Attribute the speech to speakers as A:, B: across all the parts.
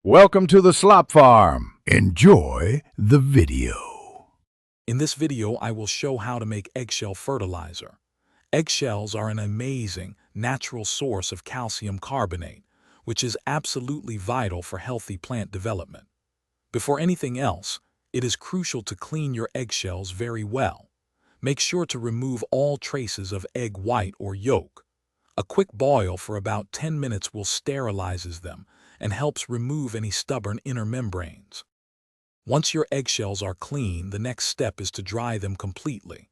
A: Welcome to the Slop Farm. Enjoy the video.
B: In this video, I will show how to make eggshell fertilizer. Eggshells are an amazing, natural source of calcium carbonate, which is absolutely vital for healthy plant development. Before anything else, it is crucial to clean your eggshells very well. Make sure to remove all traces of egg white or yolk. A quick boil for about 10 minutes will sterilize them and helps remove any stubborn inner membranes. Once your eggshells are clean, the next step is to dry them completely.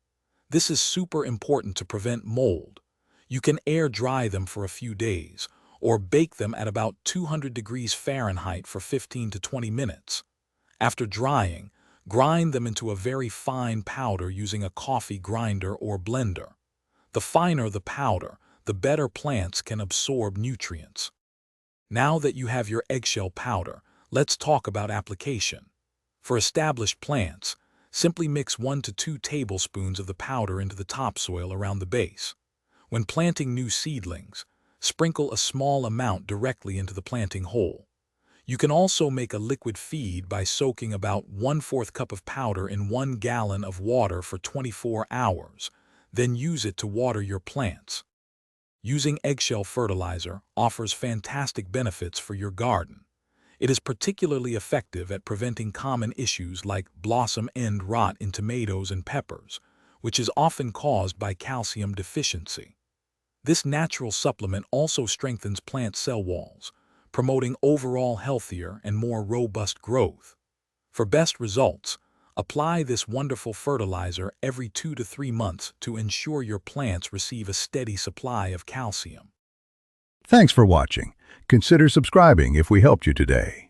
B: This is super important to prevent mold. You can air dry them for a few days, or bake them at about 200 degrees Fahrenheit for 15 to 20 minutes. After drying, grind them into a very fine powder using a coffee grinder or blender. The finer the powder, the better plants can absorb nutrients. Now that you have your eggshell powder, let's talk about application. For established plants, simply mix 1 to 2 tablespoons of the powder into the topsoil around the base. When planting new seedlings, sprinkle a small amount directly into the planting hole. You can also make a liquid feed by soaking about 1/4 cup of powder in 1 gallon of water for 24 hours, then use it to water your plants. Using eggshell fertilizer offers fantastic benefits for your garden. It is particularly effective at preventing common issues like blossom end rot in tomatoes and peppers, which is often caused by calcium deficiency. This natural supplement also strengthens plant cell walls, promoting overall healthier and more robust growth. For best results, apply this wonderful fertilizer every 2 to 3 months to ensure your plants receive a steady supply of calcium.
A: Thanks for watching. Consider subscribing if we helped you today.